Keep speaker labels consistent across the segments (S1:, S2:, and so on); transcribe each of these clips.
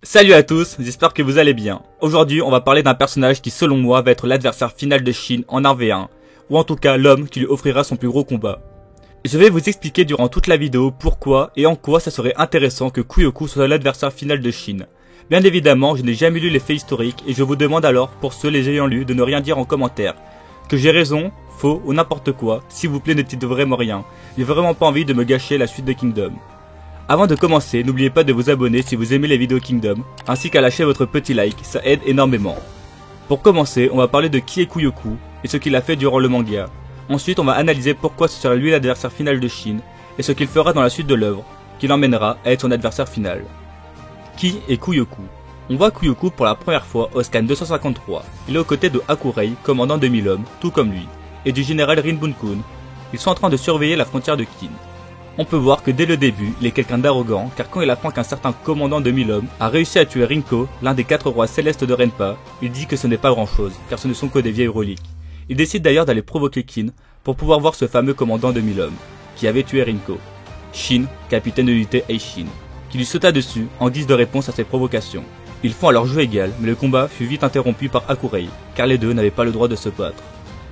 S1: Salut à tous, j'espère que vous allez bien. Aujourd'hui, on va parler d'un personnage qui selon moi va être l'adversaire final de Shin en 1v1, ou en tout cas l'homme qui lui offrira son plus gros combat. Je vais vous expliquer durant toute la vidéo pourquoi et en quoi ça serait intéressant que Kuyoku soit l'adversaire final de Shin. Bien évidemment, je n'ai jamais lu les faits historiques et je vous demande alors, pour ceux les ayant lus, de ne rien dire en commentaire. Que j'ai raison, faux ou n'importe quoi, s'il vous plaît ne dites vraiment rien. J'ai vraiment pas envie de me gâcher la suite de Kingdom. Avant de commencer, n'oubliez pas de vous abonner si vous aimez les vidéos Kingdom, ainsi qu'à lâcher votre petit like, ça aide énormément. Pour commencer, on va parler de qui est Kuyoku et ce qu'il a fait durant le manga. Ensuite, on va analyser pourquoi ce sera lui l'adversaire final de Shin et ce qu'il fera dans la suite de l'œuvre, qui l'emmènera à être son adversaire final. Qui est Kuyoku? On voit Kuyoku pour la première fois au scan 253. Il est aux côtés de Hakurei, commandant de 1000 hommes, tout comme lui, et du général Rinbun-kun. Ils sont en train de surveiller la frontière de Kin. On peut voir que dès le début, il est quelqu'un d'arrogant, car quand il apprend qu'un certain commandant de 1000 hommes a réussi à tuer Rinko, l'un des 4 rois célestes de Renpa, il dit que ce n'est pas grand chose, car ce ne sont que des vieilles reliques. Il décide d'ailleurs d'aller provoquer Kin pour pouvoir voir ce fameux commandant de 1000 hommes, qui avait tué Rinko. Shin, capitaine de l'unité Eishin, qui lui sauta dessus en guise de réponse à ses provocations. Ils font alors jeu égal, mais le combat fut vite interrompu par Hakurei, car les deux n'avaient pas le droit de se battre.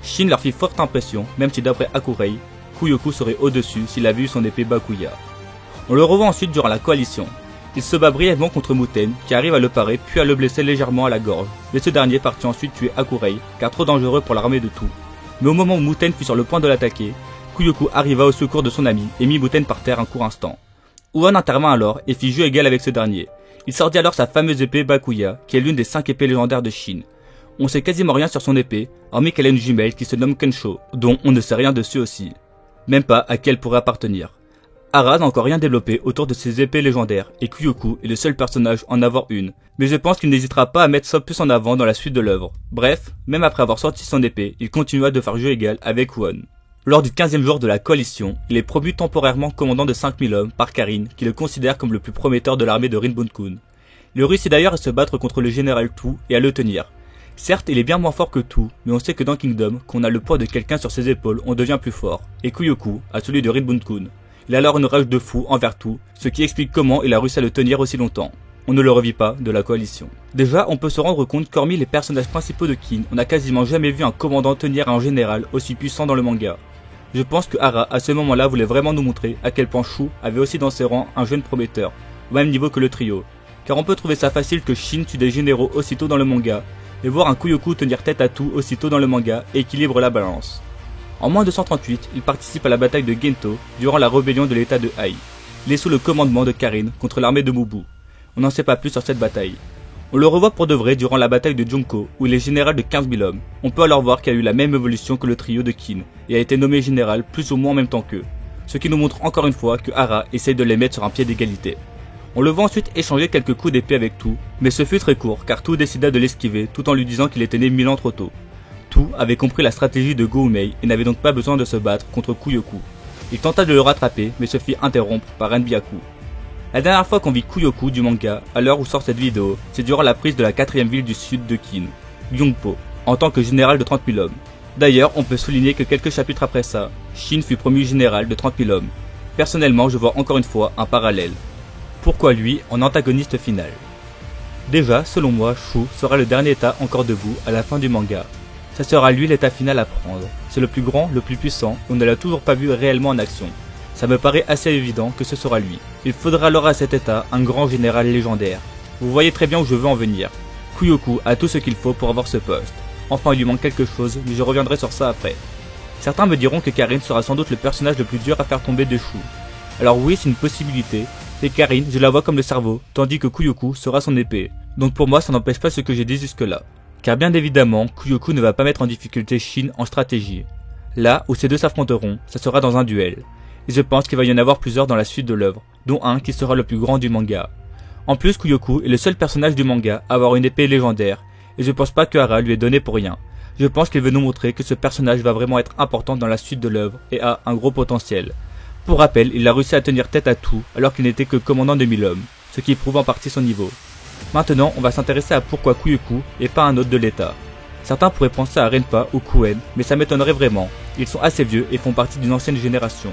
S1: Shin leur fit forte impression, même si d'après Hakurei, Kuyoku serait au-dessus s'il avait eu son épée Bakuya. On le revoit ensuite durant la coalition. Il se bat brièvement contre Muten, qui arrive à le parer puis à le blesser légèrement à la gorge, mais ce dernier partit ensuite tuer Hakurei, car trop dangereux pour l'armée de tout. Mais au moment où Muten fut sur le point de l'attaquer, Kuyoku arriva au secours de son ami et mit Muten par terre un court instant. Uon intervint alors et fit jeu égal avec ce dernier. Il sortit alors sa fameuse épée Bakuya, qui est l'une des 5 épées légendaires de Shin. On sait quasiment rien sur son épée, hormis qu'elle a une jumelle qui se nomme Kensho, dont on ne sait rien dessus aussi. Même pas à qui elle pourrait appartenir. Hara n'a encore rien développé autour de ses épées légendaires, et Kuyoku est le seul personnage à en avoir une, mais je pense qu'il n'hésitera pas à mettre ça plus en avant dans la suite de l'œuvre. Bref, même après avoir sorti son épée, il continua de faire jeu égal avec Uon. Lors du 15e jour de la coalition, il est promu temporairement commandant de 5000 hommes par Karin, qui le considère comme le plus prometteur de l'armée de Rinbun-kun. Il réussit d'ailleurs à se battre contre le général Tu et à le tenir. Certes, il est bien moins fort que tout, mais on sait que dans Kingdom, qu'on a le poids de quelqu'un sur ses épaules, on devient plus fort. Et Kuyoku a celui de Rinbun-kun. Il a alors une rage de fou envers tout, ce qui explique comment il a réussi à le tenir aussi longtemps. On ne le revit pas de la coalition. Déjà, on peut se rendre compte qu'hormis les personnages principaux de Kin, on n'a quasiment jamais vu un commandant tenir un général aussi puissant dans le manga. Je pense que Hara, à ce moment-là, voulait vraiment nous montrer à quel point Shu avait aussi dans ses rangs un jeune prometteur, au même niveau que le trio. Car on peut trouver ça facile que Shin tue des généraux aussitôt dans le manga, et voir un Kuyoku tenir tête à tout aussitôt dans le manga équilibre la balance. En moins de 138, il participe à la bataille de Gento durant la rébellion de l'état de Ai. Il est sous le commandement de Karin contre l'armée de Mubu. On n'en sait pas plus sur cette bataille. On le revoit pour de vrai durant la bataille de Junko où il est général de 15 000 hommes. On peut alors voir qu'il a eu la même évolution que le trio de Kin et a été nommé général plus ou moins en même temps qu'eux. Ce qui nous montre encore une fois que Hara essaye de les mettre sur un pied d'égalité. On le voit ensuite échanger quelques coups d'épée avec Tu, mais ce fut très court car Tu décida de l'esquiver tout en lui disant qu'il était né 1000 ans trop tôt. Tu avait compris la stratégie de Go-Umei et n'avait donc pas besoin de se battre contre Kuyoku. Il tenta de le rattraper mais se fit interrompre par Renbyaku. La dernière fois qu'on vit Kuyoku du manga, à l'heure où sort cette vidéo, c'est durant la prise de la 4ème ville du sud de Kin, Gyongpo, en tant que général de 30 000 hommes. D'ailleurs, on peut souligner que quelques chapitres après ça, Shin fut promu général de 30 000 hommes. Personnellement, je vois encore une fois un parallèle. Pourquoi lui en antagoniste final? Déjà, selon moi, Shu sera le dernier état encore debout à la fin du manga. Ça sera lui l'état final à prendre. C'est le plus grand, le plus puissant, et on ne l'a toujours pas vu réellement en action. Ça me paraît assez évident que ce sera lui. Il faudra alors à cet état un grand général légendaire. Vous voyez très bien où je veux en venir. Kuyoku a tout ce qu'il faut pour avoir ce poste. Enfin, il lui manque quelque chose, mais je reviendrai sur ça après. Certains me diront que Karin sera sans doute le personnage le plus dur à faire tomber de Shu. Alors oui, c'est une possibilité, et Karin, je la vois comme le cerveau, tandis que Kuyoku sera son épée. Donc pour moi, ça n'empêche pas ce que j'ai dit jusque-là. Car bien évidemment, Kuyoku ne va pas mettre en difficulté Shin en stratégie. Là où ces deux s'affronteront, ça sera dans un duel. Et je pense qu'il va y en avoir plusieurs dans la suite de l'œuvre, dont un qui sera le plus grand du manga. En plus, Kuyoku est le seul personnage du manga à avoir une épée légendaire, et je pense pas que Hara lui ait donné pour rien. Je pense qu'il veut nous montrer que ce personnage va vraiment être important dans la suite de l'œuvre et a un gros potentiel. Pour rappel, il a réussi à tenir tête à tout alors qu'il n'était que commandant de 1000 hommes, ce qui prouve en partie son niveau. Maintenant, on va s'intéresser à pourquoi Kuyoku et pas un autre de l'état. Certains pourraient penser à Renpa ou Kuen, mais ça m'étonnerait vraiment. Ils sont assez vieux et font partie d'une ancienne génération.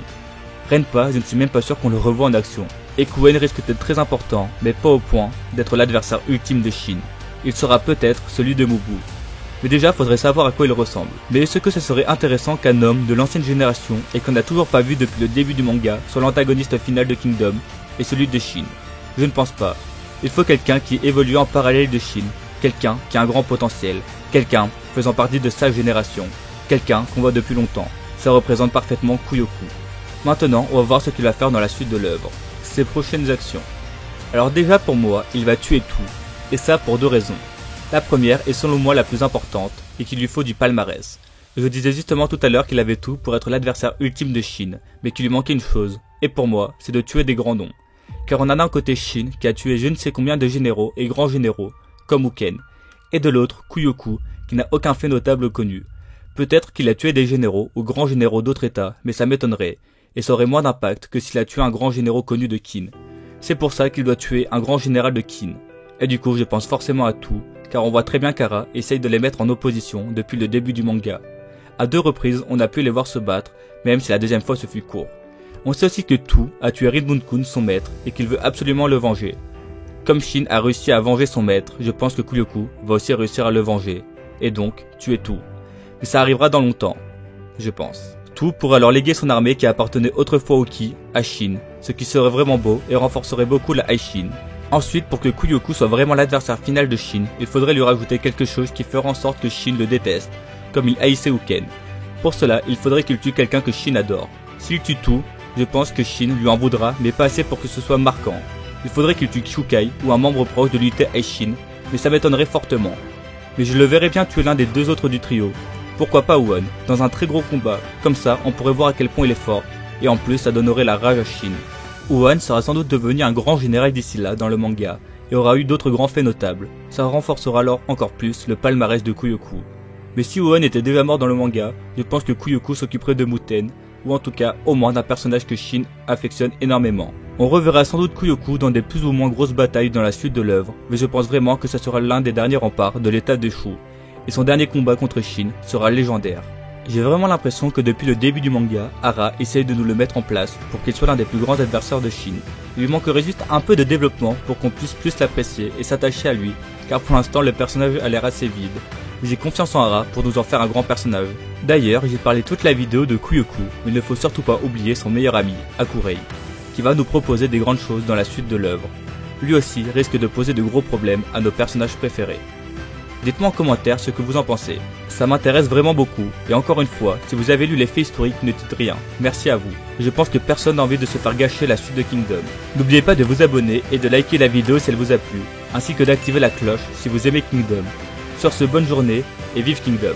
S1: Renpa, je ne suis même pas sûr qu'on le revoie en action. et Kuen risque d'être très important, mais pas au point d'être l'adversaire ultime de Shin. Il sera peut-être celui de Mugu. Mais déjà, faudrait savoir à quoi il ressemble. Mais est-ce que ce serait intéressant qu'un homme de l'ancienne génération et qu'on n'a toujours pas vu depuis le début du manga soit l'antagoniste final de Kingdom et celui de Shin? Je ne pense pas. Il faut quelqu'un qui évolue en parallèle de Shin, quelqu'un qui a un grand potentiel, quelqu'un faisant partie de sa génération, quelqu'un qu'on voit depuis longtemps. Ça représente parfaitement Kuyoku. Maintenant, on va voir ce qu'il va faire dans la suite de l'œuvre, ses prochaines actions. Alors déjà pour moi, il va tuer tout, et ça pour deux raisons. La première est selon moi la plus importante, et qu'il lui faut du palmarès. Je disais justement tout à l'heure qu'il avait tout pour être l'adversaire ultime de Shin, mais qu'il lui manquait une chose, et pour moi, c'est de tuer des grands noms. Car on a d'un côté Shin qui a tué je ne sais combien de généraux et grands généraux, comme Uken, et de l'autre Kuyoku qui n'a aucun fait notable connu. Peut-être qu'il a tué des généraux ou grands généraux d'autres états, mais ça m'étonnerait, et ça aurait moins d'impact que s'il a tué un grand généraux connu de Qin. C'est pour ça qu'il doit tuer un grand général de Qin. Et du coup je pense forcément à tout, car on voit très bien qu'Ara essaye de les mettre en opposition depuis le début du manga. À 2 reprises on a pu les voir se battre, même si la deuxième fois ce fut court. On sait aussi que Tu a tué Rinmon-kun, son maître, et qu'il veut absolument le venger. Comme Shin a réussi à venger son maître, je pense que Kuyoku va aussi réussir à le venger, et donc tuer Tu. Mais ça arrivera dans longtemps, je pense. Tu pourra leur léguer son armée qui appartenait autrefois au Ki, à Shin, ce qui serait vraiment beau et renforcerait beaucoup la Aishin. Ensuite, pour que Kuyoku soit vraiment l'adversaire final de Shin, il faudrait lui rajouter quelque chose qui ferait en sorte que Shin le déteste, comme il haïssait Uken. Pour cela, il faudrait qu'il tue quelqu'un que Shin adore. S'il tue Tu, je pense que Shin lui en voudra, mais pas assez pour que ce soit marquant. Il faudrait qu'il tue Shukai ou un membre proche de l'unité Aishin, mais ça m'étonnerait fortement. Mais je le verrais bien tuer l'un des deux autres du trio. Pourquoi pas Won, dans un très gros combat, comme ça on pourrait voir à quel point il est fort, et en plus ça donnerait la rage à Shin. Won sera sans doute devenu un grand général d'ici là dans le manga, et aura eu d'autres grands faits notables, ça renforcera alors encore plus le palmarès de Kuyoku. Mais si Won était déjà mort dans le manga, je pense que Kuyoku s'occuperait de Muten, ou en tout cas au moins d'un personnage que Shin affectionne énormément. On reverra sans doute Kuyoku dans des plus ou moins grosses batailles dans la suite de l'œuvre, mais je pense vraiment que ça sera l'un des derniers remparts de l'état de Shu, et son dernier combat contre Shin sera légendaire. J'ai vraiment l'impression que depuis le début du manga, Ara essaye de nous le mettre en place pour qu'il soit l'un des plus grands adversaires de Shin. Il lui manquerait juste un peu de développement pour qu'on puisse plus l'apprécier et s'attacher à lui, car pour l'instant le personnage a l'air assez vide. Mais j'ai confiance en Ara pour nous en faire un grand personnage. D'ailleurs, j'ai parlé toute la vidéo de Kuyoku, mais il ne faut surtout pas oublier son meilleur ami, Hakurei, qui va nous proposer des grandes choses dans la suite de l'œuvre. Lui aussi risque de poser de gros problèmes à nos personnages préférés. Dites-moi en commentaire ce que vous en pensez. Ça m'intéresse vraiment beaucoup, et encore une fois, si vous avez lu les faits historiques, ne dites rien. Merci à vous. Je pense que personne n'a envie de se faire gâcher la suite de Kingdom. N'oubliez pas de vous abonner et de liker la vidéo si elle vous a plu, ainsi que d'activer la cloche si vous aimez Kingdom. Sur ce, bonne journée, et vive Kingdom!